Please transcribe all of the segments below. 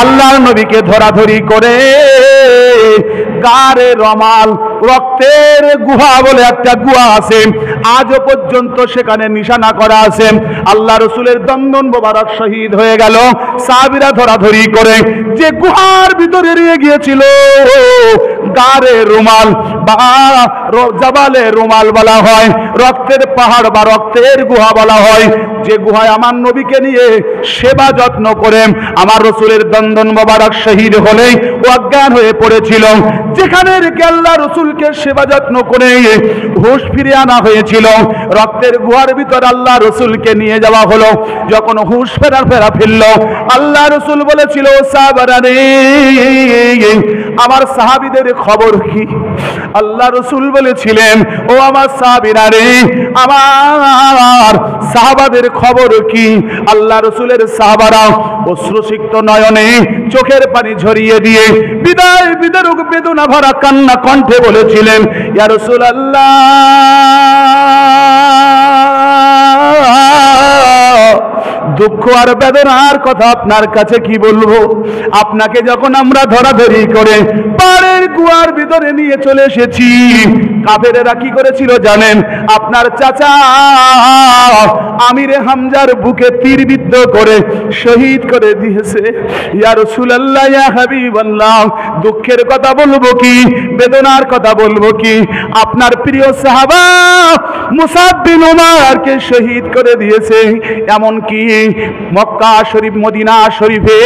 আল্লাহর নবীকে ধরাধরি করে গারে রমাল, রক্তের গুহা বলে একটা গুহা আছে, আজও পর্যন্ত সেখানে নিশানা করা আছে। আল্লাহ রসুলের দন্দন মোবারক শহীদ হয়ে গেল। সাহাবীরা ধরাধরি করে যে গুহার ভিতরে নিয়ে গিয়েছিল, গারে রুমাল বা জাবালে রুমাল বলা হয়, রক্তের পাহাড় বা রক্তের গুহা বলা হয়, যে গুহায় আমার নবীকে নিয়ে সেবা যত্ন করে আমার রসুলের দন্দন মোবারক শহীদ হলেই অজ্ঞান হয়ে পড়েছিল, যেখানে রেখে আল্লাহ রসুলকে সেবা যত্ন করে হুঁশ ফিরিয়ে আনা হয়েছিল, রক্তের গুহার ভিতর আল্লাহ রসুলকে নিয়ে যাওয়া হলো। যখন হুঁশ ফেরা ফিরল, আল্লাহ রসুল বলেছিল, সাহাবারা রে, আমার সাহাবীদের খবর কি? আল্লাহ রসুল বলেছিলেন, ও আমার সাহাবীরা রে, আমার সাহাবাদের খবর কি? আল্লাহ রসুলের সাহাবারা অশ্রুসিক্ত নয়নে চোখের পানি ঝরিয়ে দিয়ে বিদায় বিদারক বেদনা ভরা কান্না কণ্ঠে বলেছিলেন, ইয়া রাসূলুল্লাহ, দুঃখ আর বেদনার কথা আপনার কাছে কি বলবো? আপনাকে যখন আমরা ধরাধরি করে পাড়ের গুহার ভিতরে নিয়ে চলে এসেছি, কাফেরেরা কি করেছিল জানেন? আপনার চাচা আমিরে হামজার বুকে তীরবিদ্ধ করে শহীদ করে দিয়েছে। ইয়া রাসূলুল্লাহ, ইয়া হাবিবাল্লাহ, দুঃখের কথা বলবো কি, বেদনার কথা বলবো কি? আপনার প্রিয় সাহাবা মুসাব বিন উমারকে শহীদ করে দিয়েছে। এমনকি মক্কা শরীফ, মদিনা শরীফে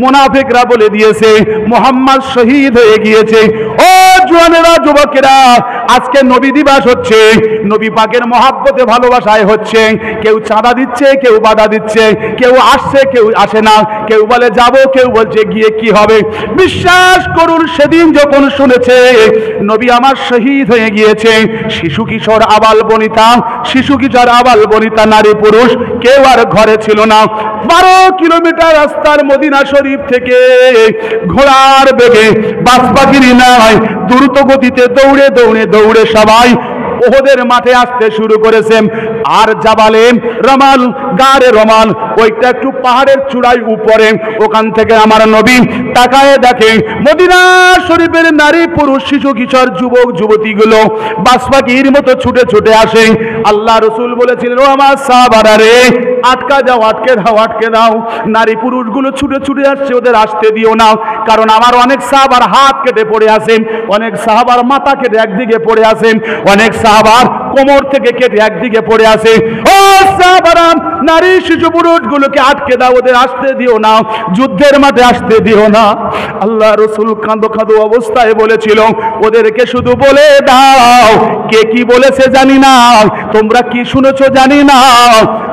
মুনাফিকরা বলে দিয়েছে মুহাম্মদ শহীদ হয়ে গিয়েছে। ও জওয়ানেরা, যুবকেরা, আজকে নবী দিবস হচ্ছে, নবী পাকের মহাব্বতে ভালোবাসায় হচ্ছে। কেউ চাঁদা দিচ্ছে, কেউ বাধা দিচ্ছে, কেউ আসছে, কেউ আসে না, কেউ বলে যাব, কেউ বলছে গিয়ে কি হবে। বিশ্বাস করুন, সেদিন যখন শুনেছে নবী আমার শহীদ হয়ে গিয়েছে, শিশু কিশোর আবাল বনিতা, শিশু কিশোর আবাল বনিতা, নারী পুরুষ কেউ আর ঘরে ছিল না। 12 কিলোমিটার রাস্তার মদিনা শরীফ থেকে ঘোড়ার বেগে, বাস পাখিরি নয়, দ্রুত গতিতে দৌড়ে দৌড়ে দৌড়ে সবাই ওহদের মাঠে আসতে শুরু করেছেন। আর জাবালে রমাল, গারে রমাল, ওইটা একটু পাহাড়ের চূড়ায় উপরে, ওখান থেকে আমার নবী তাকায় দেখে মদিনা শরীফের নারী পুরুষ শিশু কিশোর যুবক যুবতীগুলো বাসপাখির মতো ছুটে ছুটে আসে। আল্লাহ রসুল বলেছিলেন, ও আমার সাহাবারা রে, আটকা যাও, আটকে দাও, আটকে দাও। নারী পুরুষগুলো ছুটে ছুটে আসছে, ওদের আসতে দিও না, কারণ আমার অনেক সাহাবার হাত কেটে পড়ে আছেন, অনেক সাহাবার মাথা কেটে একদিকে পড়ে আছেন, অনেক সাহাবার কোমর থেকে কেটে একদিকে পড়ে আছে। ও সাহাবারা, নারী শিশু পুরুষগুলোকে আটকে দাও, ওদের আসতে দিও না, যুদ্ধের মাঠে আসতে দিও না। আল্লাহ রসুল কাঁদো কাঁদো অবস্থায় বলেছিল, ওদেরকে শুধু বলে দাও, কে কি বলেছে জানি না, তোমরা কি শুনেছো জানি না,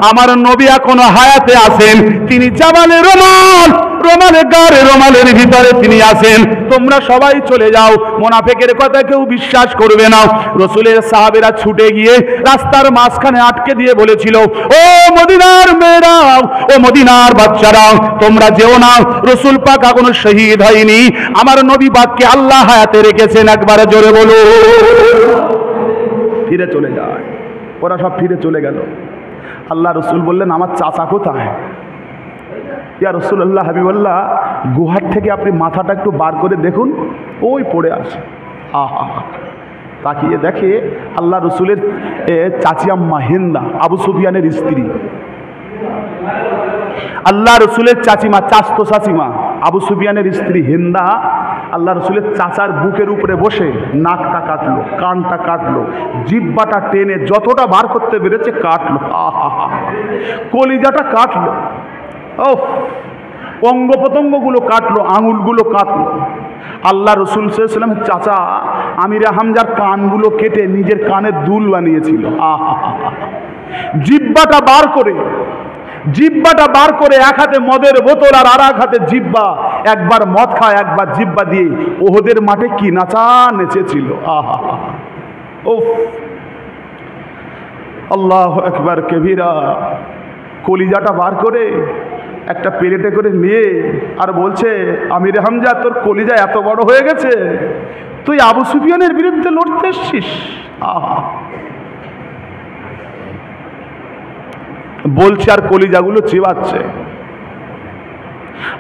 আমার নবী এখনো হায়াতে আছেন, তিনি জাবালে রমাল, রমালে গারে রমালের ভিতরে তিনি আছেন, তোমরা সবাই চলে যাও, মুনাফিকের কথা কেউ বিশ্বাস করবে না। রসুলের সাহাবেরা ছুটে গিয়ে রাস্তার মাঝখানে আটকে দিয়ে বলেছিল, ও মদিনার মেয়েরা, ও মদিনার বাচ্চারা, তোমরা যেও না, রসুল পাক এখনো শহীদ হয়নি, আমার নবী পাককে আল্লাহ হায়াতে রেখেছেন। একবারে জোরে বলো। ফিরে চলে যায়, ওরা সব ফিরে চলে গেল। আল্লাহ রসুল বললেন, আমার চাচা কোথায়? ইয়া রাসূলুল্লাহ, হাবিবাল্লাহ, গুহার থেকে আপনি মাথাটা একটু বার করে দেখুন, ওই পড়ে আসে। আহা, তাকিয়ে দেখে আল্লাহ রসুলের চাচি আম্মা হিন্দা, আবু সুফিয়ানের স্ত্রী, আল্লাহ রসুলের চাচিমা, চাচতো চাচিমা, আবু সুফিয়ানের স্ত্রী হিন্দা আল্লাহ রসুলের চাচার বুকের উপরে বসে নাকটা কাটলো, কানটা কাটলো, জিহ্বাটা টেনে যতটা বার করতে পেরেছে কাটলো। আহা, কলিজাটা কাটলো, ও অঙ্গ প্রত্যঙ্গগুলো কাটলো, আঙুলগুলো কাটলো। আল্লাহ রসুল সাল্লাল্লাহু আলাইহি ওয়াসাল্লামের চাচা আমিরে হামজার কানগুলো কেটে নিজের কানের দুল বানিয়েছিল। আহা, জিহ্বাটা বার করে, জিহ্বাটা বার করে এক হাতে মদের বোতল আর এক হাতে জিহ্বা, একবার মদ খায়, একবার জিহ্বা দিয়ে ওহদের মাঠে কি নাচা নেচেছিল। আহা, ও আল্লাহু আকবার কবীরা। কলিজাটা বার করে একটা প্লেটে করে নিয়ে আর বলছে, আমিরে হামজা, তোর কলিজা এত বড় হয়ে গেছে, তুই আবু সুফিয়ানের বিরুদ্ধে লড়তে এসছিস। আহা, বলছে আর কলিজাগুলো চিবাচ্ছে।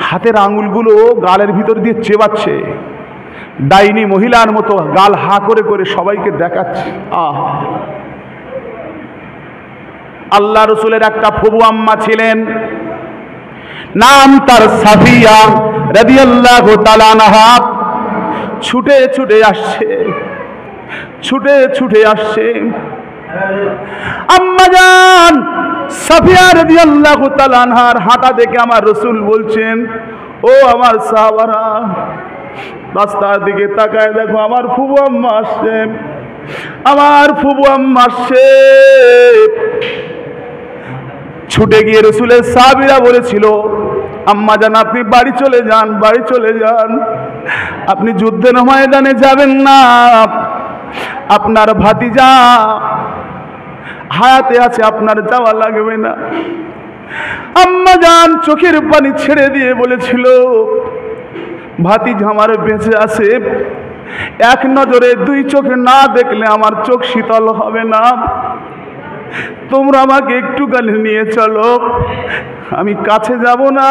হাতের আঙুলগুলো গালের ভিতর দিয়ে চেবাচ্ছে, ডাইনি মহিলার মতো গাল হা করে করে সবাইকে দেখাচ্ছে। আল্লাহ রসুলের একটা ফুবু আম্মা ছিলেন, নাম তার সাফিয়া রাদিয়াল্লাহু তাআলা আনহা। ছুটে ছুটে আসছে, ছুটে ছুটে আসছে। আম্মা জান সাফিয়া রাদিয়াল্লাহু তাআলা আনহার হাঁটা দেখে আমার রসুল বলছেন, ও আমার সাহাবারা, রাস্তার দিকে তাকায় দেখো আমার ফুবু আম্মা আসছে, আমার ফুবু আম্মা আসছে। ছুটে গিয়ে রসুলের সাহাবীরা বলেছিল, আম্মা জান আপনি বাড়ি চলে যান, বাড়ি চলে যান, আপনি যুদ্ধের ময়দানে যাবেন না, আপনার ভাতিজা হায়াতে আছে, আপনার যাওয়া লাগবে না। আম্মা জান চোখের পানি ছেড়ে দিয়ে বলেছিল, ভাতিজা আমার বেঁচে আছে, এক নজরে দুই চোখে না দেখলে আমার চোখ শীতল হবে না, তোমরা আমাকে একটুখানি নিয়ে চলো, আমি কাছে যাব না,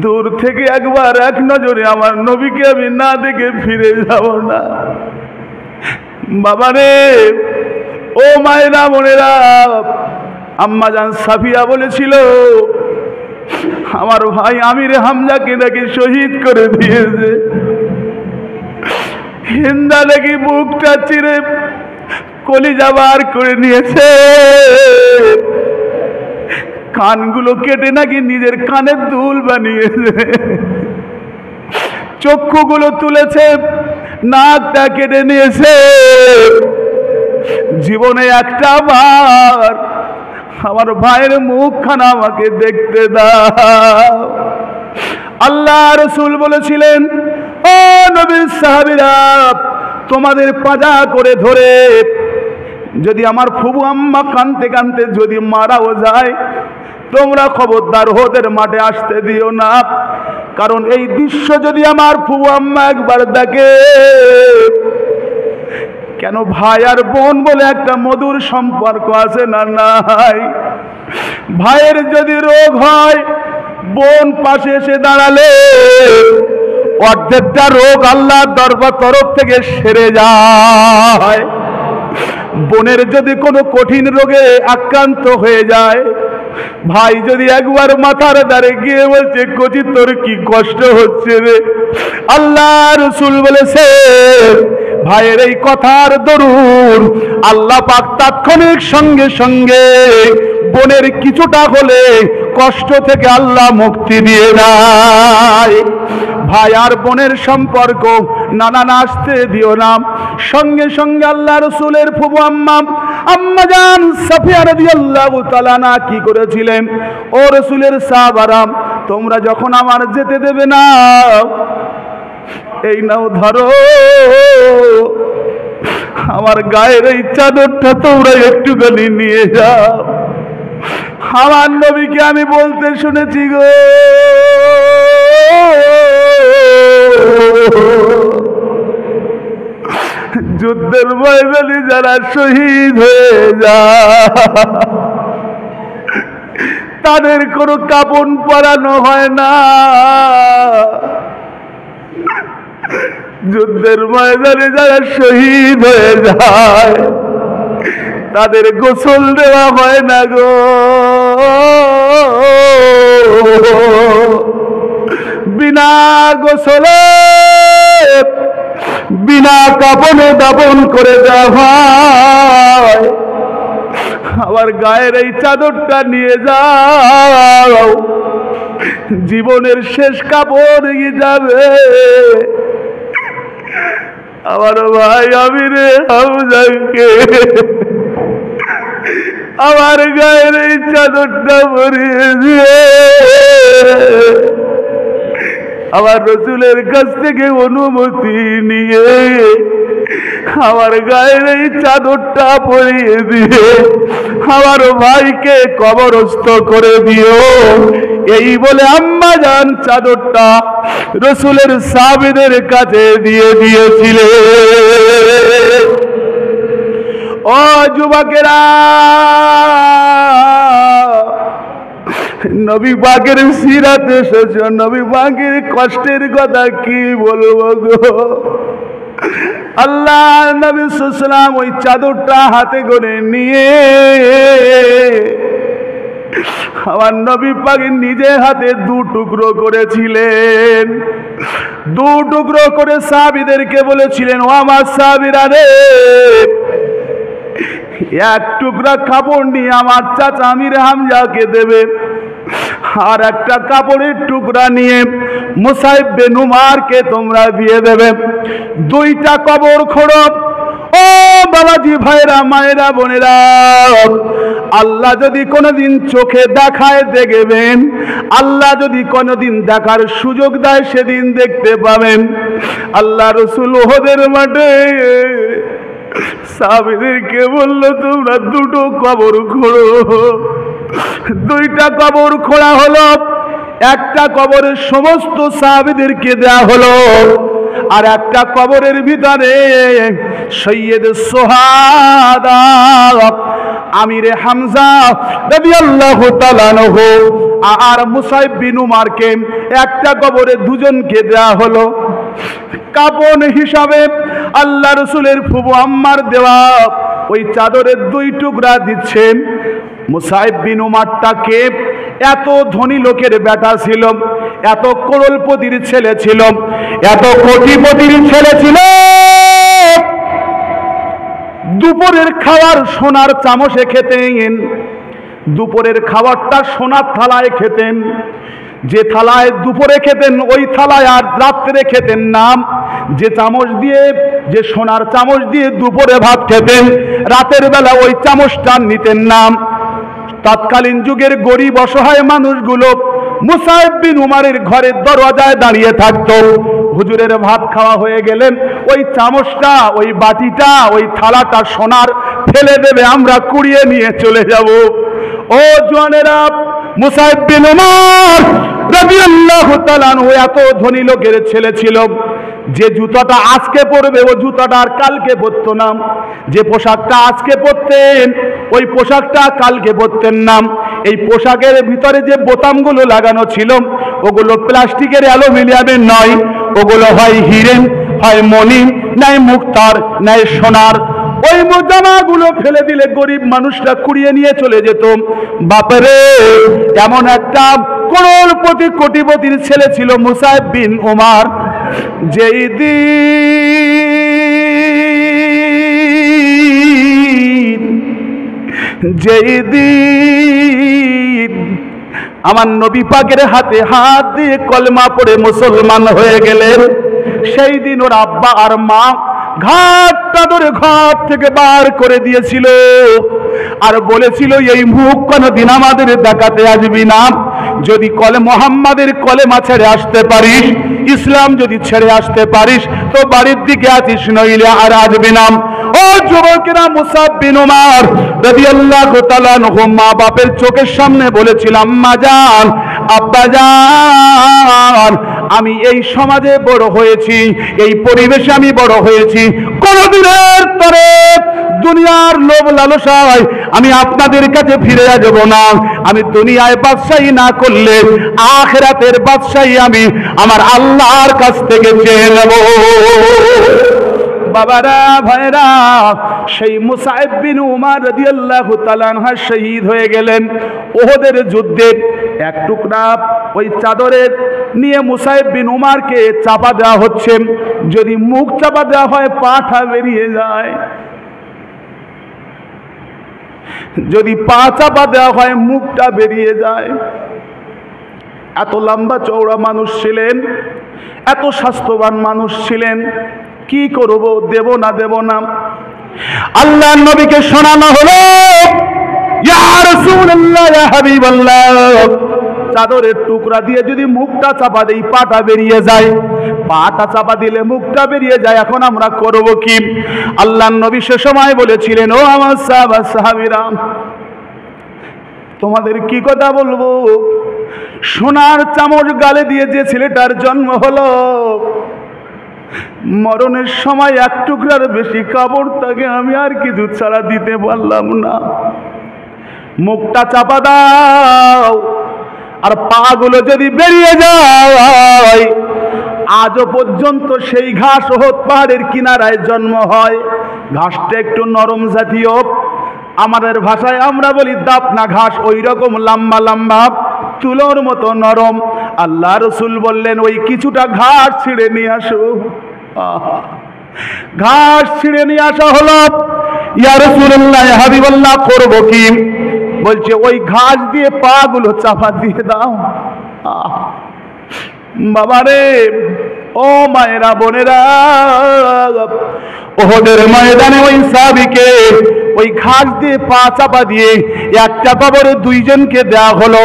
দূর থেকে একবার এক নজরে আমার নবীকে আমি না দেখে ফিরে যাব না। বাবারে, ও মায়েরা বোনেরা, আম্মা জান সাফিয়া বলেছিল, আমার ভাই আমির হামজাকে নাকি শহীদ করে দিয়েছে, হিন্দা নাকি বুকটা চিরে কলিজা বার করে নিয়েছে, কানগুলো কেটে নাকি নিজের কানের দুল বানিয়েছে, চক্ষুগুলো তুলেছে, নাকটা কেটে নিয়েছে। জীবনে একটা বার আমার ভাইয়ের মুখখানা আমাকে দেখতে দাও। আল্লাহ রসুল বলেছিলেন, ও নবীর সাহাবীরা, তোমাদের পাজা করে ধরে যদি আমার ফুবু আম্মা কানতে কানতে যদি মারাও যায়, তোমরা খবরদার ওদের মাঠে আসতে দিও না, কারণ এই দৃশ্য যদি আমার ফুবু আম্মা একবার দেখে, কেন ভাই আর বোন বলে একটা মধুর সম্পর্ক আছে না নাই? ভাইয়ের যদি রোগ হয়, বোন পাশে এসে দাঁড়ালে অর্ধেকটা রোগ আল্লাহর দরবার তরফ থেকে সেরে যায়। বোনের যদি কোনো কঠিন রোগে আক্রান্ত হয়ে যায়, ভাই যদি একবার মাথার দ্বারে গিয়ে বলছে, কচি তোর কি কষ্ট হচ্ছে রে, আল্লাহ রসুল বলেছে ভাইয়ের এই কথার দরুন আল্লাহ পাক তাৎক্ষণিক সঙ্গে সঙ্গে বোনের কিছুটা হলে কষ্ট থেকে আল্লাহ মুক্তি দিয়ে দেয়। ভাই আর বোনের সম্পর্ক নানা নাচতে দিও না। সঙ্গে সঙ্গে আল্লাহ রসুলের ফুবু আম্মা জান সাফিয়া রাদিয়াল্লাহু তাআলা আনহা কি করেছিলেন, ও রসুলের সাহাবারা, তোমরা যখন আমার যেতে দেবে না, এই নাও ধরো, আমার গায়ের এই চাদরটা তোমরা একটুখানি নিয়ে যাও। আমার নবীকে আমি বলতে শুনেছি গো, যুদ্ধের ময়দানে যারা শহীদ হয়ে যায় তাদের কোনো কাপন পরানো হয় না, যুদ্ধের ময়দানে যারা শহীদ হয়ে যায় তাদের গোসল দেওয়া হয় না গো। বিনা গোসলে বিনা কাপনে দাফন করে দেওয়া হয়। আমার গায়ের এই চাদরটা নিয়ে যাও, জীবনের শেষ কাপড় যাবে। আমার ভাই আমির হামজাকে আমার গায়ের এই চাদরটা পরিয়ে দিয়ে আমার রসুলের কাছ থেকে অনুমতি নিয়ে আমার গায়ের এই চাদরটা পরিয়ে দিয়ে আমার ভাইকে কবরস্থ করে দিও। এই বলে আম্মা জান চাদরটা রসুলের সাহাবীদের কাছে দিয়ে দিয়েছিলেন। ও যুবকেরা, নবী পাকের সিরাতে এসেছে, নবী পাকের কষ্টের কথা কি বলবো গো। আল্লাহ নবী সাল্লাল্লাহু আলাইহি ওয়াসাল্লাম ওই চাদরটা হাতে করে নিয়ে আমার নবী পাক নিজে হাতে দু টুকরো করেছিলেন। দু টুকরো করে সাহাবীদেরকে বলেছিলেন, ও আমার সাহাবীরা রে, এক টুকরা কাপড় নিয়ে আমার চাচা আমির হামজাকে দেবে, আর একটা কাপড়ের টুকরা নিয়ে মুসাইব বিন উমারকে তোমরা দিয়ে দেবে। দুইটা কবর খোঁড়ো। ও বাবাজি, ভাইরা, মায়েরা, বোনেরা, আল্লাহ যদি কোনোদিন চোখে দেখায় দেখবেন, আল্লাহ যদি কোনোদিন দেখার সুযোগ দেয় সেদিন দেখতে পাবেন। আল্লাহ রসুল ওহদের মাঠে সাহাবীদেরকে বলল, তোমরা দুটো কবর খোঁড়ো। দুইটা কবর খোঁড়া হলো। একটা কবরের সমস্ত সাহাবীদেরকে দেয়া হলো, আর একটা কবরের ভিতরে সৈয়দ সোহাদা আমিরে হামজা রাদিয়াল্লাহু তাআলা আনহু আর মুসাইব বিন উমারকে একটা কবরে দুজনকে দেয়া হলো। কাপন হিসাবে আল্লাহ রসুলের ফুফু আম্মার দেওয়া ওই চাদরের দুই টুকরা দিচ্ছেন। মুসাইব বিন উমারটাকে এত ধনী লোকের বেটা ছিল, এত করোড়পতির ছেলে ছিল, এত কোটিপতির ছেলে ছিল, দুপুরের খাবার সোনার চামচে খেতেন। দুপুরের খাবারটা সোনার থালায় খেতেন। যে থালায় দুপুরে খেতেন ওই থালায় আর রাত্রে খেতেন না। যে চামচ দিয়ে, যে সোনার চামচ দিয়ে দুপুরে ভাত খেতেন, রাতের বেলা ওই চামচটা নিতেন না। তৎকালীন যুগের গরিব অসহায় মানুষগুলো মুসাইব বিন উমারের ঘরের দরজায় দাঁড়িয়ে থাকতো। হুজুরের ভাত খাওয়া হয়ে গেলেন ওই চামচটা, ওই বাটিটা, ওই থালাটা সোনার ফেলে দেবে, আমরা কুড়িয়ে নিয়ে চলে যাব। ও জওয়ানেরা, মুসাইব বিন উমার রাদিয়াল্লাহু তাআলা আনহু এত ধনী লোকের ছেলে ছিল, যে জুতাটা আজকে পরবে ও জুতাটা আর কালকে পরতো না। যে পোশাকটা আজকে পরতেন ওই পোশাকটা কালকে পরতেন না। এই পোশাকের ভিতরে যে বোতামগুলো লাগানো ছিল ওগুলো প্লাস্টিকের, অ্যালুমিনিয়ামের নয়, ওগুলো হয় হিরেন, হয় মণি, নাই মুক্তার, নাই সোনার। ওই জামাগুলো ফেলে দিলে গরিব মানুষরা কুড়িয়ে নিয়ে চলে যেত। বাপরে, এমন একটা করোড়পতি কোটিপতির ছেলে ছিল মুসাইব বিন উমার। যেই দিন আমার নবী পাকের হাতে হাত দিয়ে কলমা পড়ে মুসলমান হয়ে গেলেন, সেই দিন ওর আব্বা আর মা ঘাটটা ধরে ঘর থেকে বার করে দিয়েছিল, আর বলেছিল, এই মুখ কোনদিন আমাদের দেখাতে আসবি না। যদি মোহাম্মদের কলেমা ছেড়ে আসতে পারিস, ইসলাম যদি ছেড়ে আসতে পারিস তো বাড়ির দিকে আসিস, নইলে আর আসবি না। ও যুবকেরা, মুসাইব বিন উমার রাদিয়াল্লাহু তাআলা আনহু মা বাপের চোখের সামনে বলেছিলাম, আম্মা জান, আব্বা জান, আমি এই সমাজে বড় হয়েছি, এই পরিবেশে আমি বড় হয়েছি, কোনদিনের তরে দুনিয়ার লোভ লালসায় আমি আপনাদের কাছে ফিরে যাব না। আমি দুনিয়ায় বাদশাহী না করলে আখিরাতের বাদশাহী আমি আমার আল্লাহর কাছ থেকে চেয়ে নেব। বাবারা, ভাইরা, সেই মুসাইব বিন উমার রাদিয়াল্লাহু তাআলা আনহু শহীদ হয়ে গেলেন ওহদের যুদ্ধে। এক টুকরা ওই চাদরের নিয়ে মুসাইব বিন উমারকে চাপা দেওয়া হচ্ছে। যদি মুখ চাপা দেওয়া হয় পাটা বেরিয়ে যায়, যদি পা চাপা দেওয়া হয় মুখটা বেরিয়ে যায়। এত লম্বা চওড়া মানুষ ছিলেন, এত স্বাস্থ্যবান মানুষ ছিলেন, কি করব, দেব না দেব না। আল্লাহ নবীকে শোনানো হলো, ইয়া রাসূলুল্লাহ, ইয়া হাবিবাল্লাহ, চাদরের টুকরা দিয়ে যদি মুখটা চাপা দেই পাটা বেরিয়ে যায়, পাটা চাপা দিলে মুখটা বেরিয়ে যায়, এখন আমরা করব কি? আল্লাহ নবী সে সময় বলেছিলেন, ও আমার সাহাবীরা, তোমাদের কি কথা বলবো? সোনার চামচ গালে দিয়ে যে ছেলেটার জন্ম হলো, মরণের সময় এক টুকরার বেশি কাপড় তাকে আমি আর কিছু ছাড়া দিতে পারলাম না। মুখটা চাপা দাও। আর পাগুলো যদি বেরিয়ে যায়, আজও পর্যন্ত সেই ঘাস ওহদ পাহাড়ের কিনারায় জন্ম হয়। ঘাসটা একটু নরম জাতীয়, আমাদের ভাষায় আমরা বলি দাপনা ঘাস, ওই রকম লম্বা লম্বা, তুলোর মতো নরম। আল্লাহ রসুল বললেন, ওই কিছুটা ঘাস ছিঁড়ে নিয়ে আসো। ঘাস ছিঁড়ে নিয়ে আসা হলো। ইয়া রাসূলুল্লাহ, ইয়া হাবিবাল্লাহ, করব কি? বলছে, ওই ঘাস দিয়ে পা গুলো চাপা দিয়ে দাও। বাবারে, ও মায়েরা, বোনেরা, ওহদের ময়দানে ওই সাহাবীকে ওই ঘাস দিয়ে পা চাপা দিয়ে একটা কবরে দুইজনকে দেয়া হলো।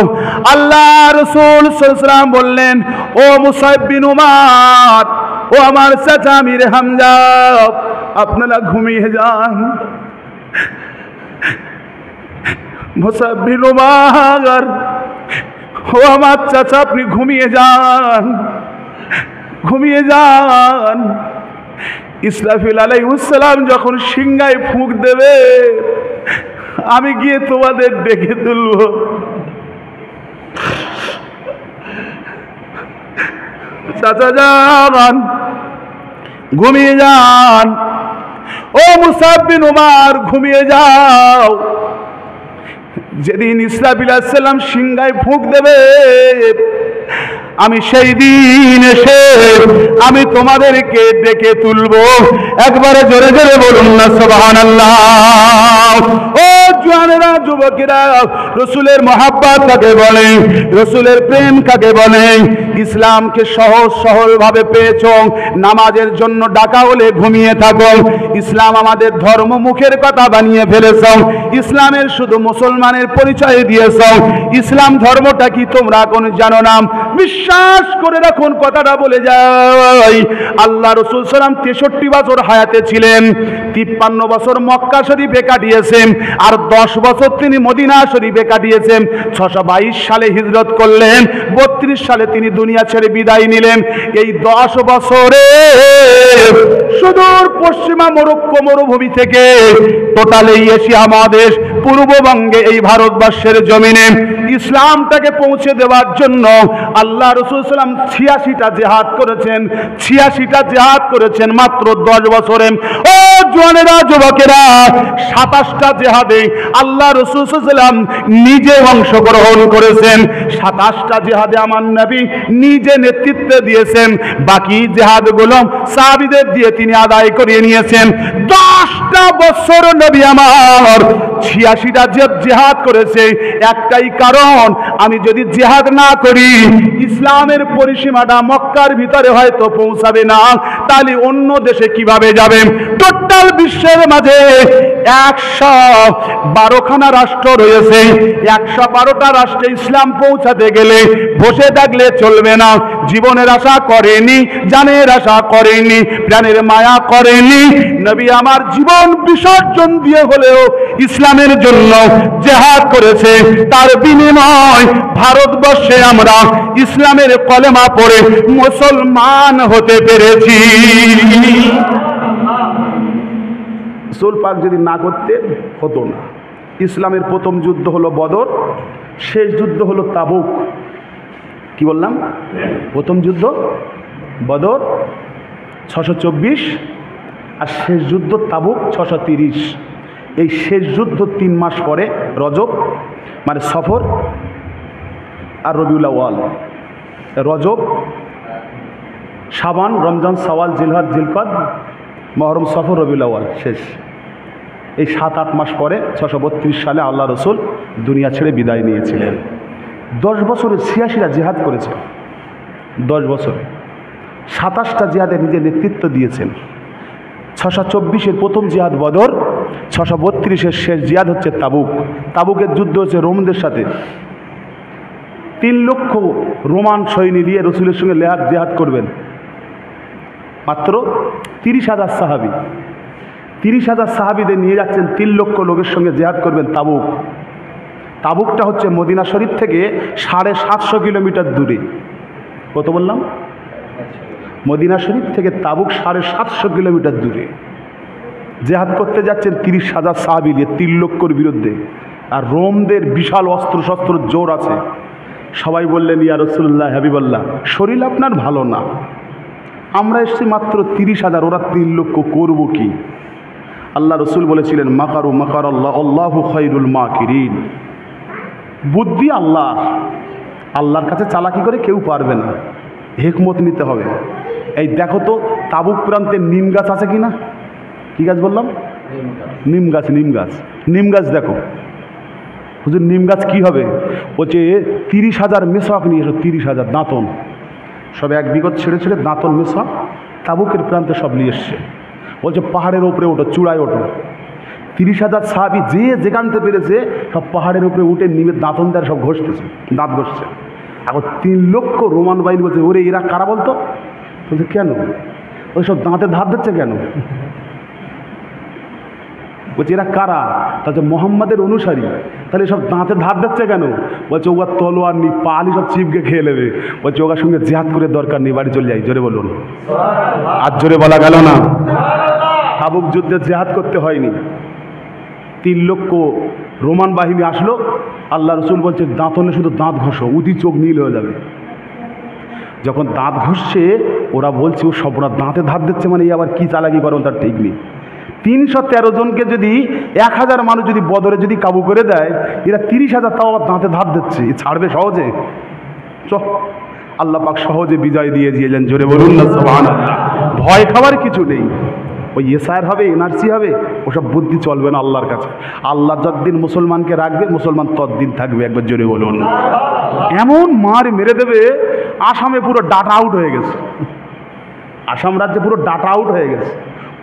আল্লাহ রাসূল সাল্লাল্লাহু আলাইহি ওয়াসাল্লাম বললেন, ও মুসাইব বিন উমার, ও আমার চাচা আমির হামজা, আপনারা ঘুমিয়ে যান। মুসাইব বিন উমার, ও আমার চাচা, আপনি ঘুমিয়ে যান, ঘুমিয়ে যান। ইসরাফিল আলাইহিস সালাম যখন সিংহায় ফুঁক দেবে, আমি গিয়ে তোমাদের ডেকে তুলব। চাচা যান, ঘুমিয়ে যান। ও মুসাব বিন উমার, ঘুমিয়ে যাও। যেদিন ইসরাফিল আলাইহিস সালাম সিংহায় ফুঁক দেবে, আমি সেই দিন এসে আমি তোমাদেরকে ডেকে তুলবো। একবারে জোরে জোরে বলুন না সুবহানাল্লাহ। ও জওয়ানেরা, যুবকেরা, রসুলের মহাব্বত কাকে বলে, রসুলের প্রেম কাকে বলে? ইসলামকে সহজ সরল ভাবে পেয়েছ, নামাজের জন্য ডাকা হলে ঘুমিয়ে থাকো। ইসলাম আমাদের ধর্ম মুখের কথা বানিয়ে ফেলেছ। ইসলামের শুধু মুসলমানের পরিচয় দিয়েছ। ইসলাম ধর্মটা কি তোমরা এখন জানো না? বিশ্বাস করে রাখুন, কথাটা বলে যাই, আল্লাহ রাসূল সাল্লাল্লাহু আলাইহি ওয়াসাল্লাম 63 বছর হায়াতে ছিলেন। 53 বছর মক্কা শরীফে কাটিয়েছেন, আর 10 বছর তিনি মদিনা শরীফে কাটিয়েছেন। 622 সালে হিজরত করলেন, 32 সালে তিনি দুনিয়া ছেড়ে বিদায় নিলেন। এই 10 বছরে সুদূর পশ্চিমা মরক্কো মরুভূমি থেকে টোটাল এই এশিয়া মহাদেশ, পূর্ববঙ্গে এই ভারতবর্ষের জমিনে ইসলামটাকে পৌঁছে দেওয়ার জন্য আল্লাহ রাসূল সাল্লাল্লাহু আলাইহি ওয়াসাল্লাম 86টা জিহাদ করেছেন। 86টা জিহাদ করেছেন মাত্র 10 বছরে। ও জওয়ানেরা, যুবকেরা, 27টা জিহাদে আল্লাহ রাসূল সাল্লাল্লাহু আলাইহি ওয়াসাল্লাম নিজে অংশগ্রহণ করেছেন। 27টা জিহাদে আমার নবী নিজে নেতৃত্ব দিয়েছেন। বাকি জিহাদগুলো সাহাবীদের দিয়ে তিনি আদায় করিয়ে নিয়েছেন। 10টা বছর নবী আমার 86টা জিহাদ করেছে। একটাই কারণ, আমি যদি জিহাদ না করি, ইসলামের পরিসীমাটা মক্কার ভিতরে হয়তো পৌঁছাবে না, তাহলে অন্য দেশে কিভাবে যাবে? টোটাল বিশ্বের মাঝে 112খানা রাষ্ট্র রয়েছে। 112টা রাষ্ট্রে ইসলাম পৌঁছাতে গেলে বসে থাকলে চলবে না। জীবনের আশা করেনি, জানের আশা করেনি, প্রাণের মায়া করেনি। নবী আমার জীবন বিসর্জন দিয়ে হলেও ইসলামের জন্য জিহাদ করেছে। তার বিনিময় ভারতবর্ষে আমরা ইসলামের কলেমা পড়ে মুসলমান হতে পেরেছি। রাসূল পাক যদি না করতেন, হতো না। ইসলামের প্রথম যুদ্ধ হলো বদর, শেষ যুদ্ধ হলো তাবুক। কি বললাম? প্রথম যুদ্ধ বদর 624, আর শেষ যুদ্ধ তাবুক 630। এই শেষ যুদ্ধ 3 মাস পরে, রজব মানে সফর আর রবিউল আউয়াল, রজব, শাবান, রমজান, শাওয়াল, জিলহজ, জিলকদ, মুহররম, সফর, রবিউল আউয়াল শেষ। এই 7-8 মাস পরে 632 সালে আল্লাহ রসুল দুনিয়া ছেড়ে বিদায় নিয়েছিলেন। 10 বছরে 86টা জিহাদ করেছেন। 10 বছরে 27টা জিহাদে নিজে নেতৃত্ব দিয়েছেন। 624-এর প্রথম জিহাদ বদর, 632-এর শেষ জিহাদ হচ্ছে তাবুক। তাবুকের যুদ্ধ হচ্ছে রোমদের সাথে। 3 লক্ষ রোমান সৈন্য নিয়ে রসুলের সঙ্গে জিহাদ করবেন। মাত্র 30,000 সাহাবি, 30,000 সাহাবিদের নিয়ে যাচ্ছেন 3 লক্ষ লোকের সঙ্গে জিহাদ করবেন তাবুক। তাবুকটা হচ্ছে মদিনা শরীফ থেকে 750 কিলোমিটার দূরে। কত বললাম? মদিনা শরীফ থেকে তাবুক 750 কিলোমিটার দূরে। জিহাদ করতে যাচ্ছেন 30,000 সাহাবি নিয়ে 3 লক্ষর বিরুদ্ধে। আর রোমদের বিশাল অস্ত্র শস্ত্র জোর আছে। সবাই বললেন, ইয়া রাসূলুল্লাহ, হাবিবাল্লাহ, শরীর আপনার ভালো না, আমরা এসেছি মাত্র 30,000, ওরা 3 লক্ষ, করব কি? আল্লাহ রসুল বলেছিলেন, মাকারু মাকার আল্লাহ, আল্লাহু খায়রুল মাকিরিন। বুদ্ধি আল্লাহর কাছে চালাকি করে কেউ পারবে না, হিকমত নিতে হবে। এই দেখো তো তাবুক প্রান্তে নিম গাছ আছে কি না? কি গাছ বললাম? নিম গাছ। নিম গাছ দেখো। হুজুর নিম গাছ কী হবে? বলছে 30,000 মেশক নিয়ে এসো, 30,000 দাঁতন, সব এক বিগত ছেড়ে ছেড়ে দাঁতন মেশক তাবুকের প্রান্তে সব নিয়ে এসছে। বলছে পাহাড়ের ওপরে ওঠো, চূড়ায় ওঠো। 30,000 সাহাবী যে যেখানতে পেরেছে সব পাহাড়ের উপরে উঠে নিমের দাঁতন দ্বারা সব ঘষতেছে, দাঁত ঘষছে। এখন 3 লক্ষ রোমান বাহিনী বলছে, ওরে এরা কারা বলতো? বলছে কেন? ওই সব দাঁতে ধার দিচ্ছে কেন? বলছে এরা কারা? তাহলে মোহাম্মদের অনুসারী, তাহলে সব দাঁতে ধার দিচ্ছে কেন? বলছে ওরা তলোয়ার নি, পালি সব চিপকে খেয়ে নেবে। বলছে ওর সঙ্গে জিহাদ করে দরকার নেই, বাড়ি চলে যাই। জোরে বলুন, আর জোরে বলা গেল না। তাবুক যুদ্ধে জিহাদ করতে হয়নি, 3 লক্ষ রোমান বাহিনী আসলো। আল্লাহ রসুল বলছে দাঁতনে শুধু দাঁত ঘষো, উদি চোখ নীল হয়ে যাবে। যখন দাঁত ঘষছে ওরা বলছে ও সব ওরা দাঁতে ধার দিচ্ছে, মানে এই আবার কী চালাকি করেন তার ঠিক নেই। 313 জনকে যদি 1000 মানুষ যদি বদরে যদি কাবু করে দেয়, এরা 30,000 তাও আবার দাঁতে ধার দিচ্ছে, এ ছাড়বে সহজে? আল্লাহ পাক সহজে বিজয় দিয়ে দিয়েছেন। জোরে বলুন না সুবহানাল্লাহ। ভয় খাওয়ার কিছু নেই। ওই এসআর হবে, এনআরসি হবে, ওসব বুদ্ধি চলবে না আল্লাহর কাছে। আল্লাহ যতদিন মুসলমানকে রাখবে, মুসলমান ততদিন থাকবে। একবার জোরে বলুন। এমন মার মেরে দেবে, আসামে পুরো ডাটা আউট হয়ে গেছে। আসাম রাজ্যে পুরো ডাটা আউট হয়ে গেছে।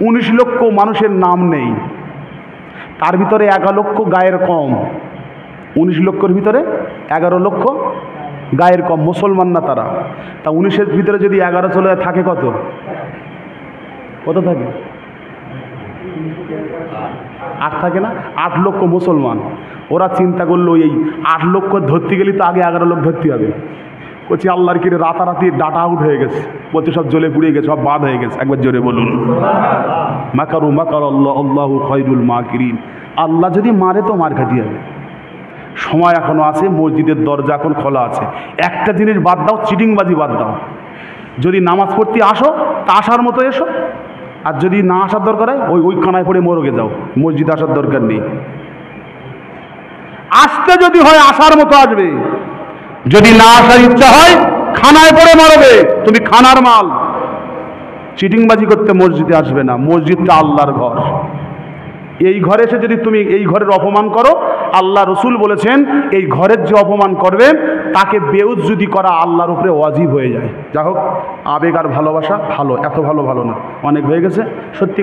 19 লক্ষ মানুষের নাম নেই, তার ভিতরে 11 লক্ষ গায়ের কম। 19 লক্ষর ভিতরে 11 লক্ষ গায়ের কম, মুসলমান না তারা। তা 19-এর ভিতরে যদি 11 চলে যায়, থাকে কত? কত থাকে? 8 থাকে না? 8 লক্ষ মুসলমান। ওরা চিন্তা করলো এই 8 লক্ষ ধরতে গেলে তো আগে 11 লক্ষ ধরতে হবে। বলছি আল্লাহর কিরে রাতারাতি ডাটা আউট হয়ে গেছে। বলছে সব জ্বলে পুড়িয়ে গেছে, সব বাদ হয়ে গেছে। একবার জোরে বলুন। মাকারু মাকার আল্লাহ, আল্লাহু খায়রুল মাকিরিন। আল্লাহ যদি মারে তো মার খাইতে হবে। সময় এখনো আছে, মসজিদের দরজা এখন খোলা আছে। একটা জিনিস বাদ দাও, চিটিংবাজি বাদ দাও। যদি নামাজ পড়তে আসো তা আসার মতো এসো, আর যদি না আসার দরকার হয় ওই খানায় পড়ে মরগে যাও, মসজিদে আসার দরকার নেই। আসতে যদি হয় আসার মতো আসবে, যদি না আসার ইচ্ছা হয় খানায় পড়ে মরবে, তুমি খানার মাল। চিটিংবাজি করতে মসজিদে আসবে না, মসজিদটা আল্লাহর ঘর। এই ঘরে এসে যদি তুমি এই ঘরের অপমান করো, আল্লাহ রসুল বলেছেন এই ঘরের যে অপমান করবে তাকে বেউজ্জুদি করা আল্লাহর উপরে ওয়াজিব হয়ে যায়। যা হোক, আবেগ আর ভালোবাসা ভালো, এত ভালো না, অনেক হয়ে গেছে সত্যি।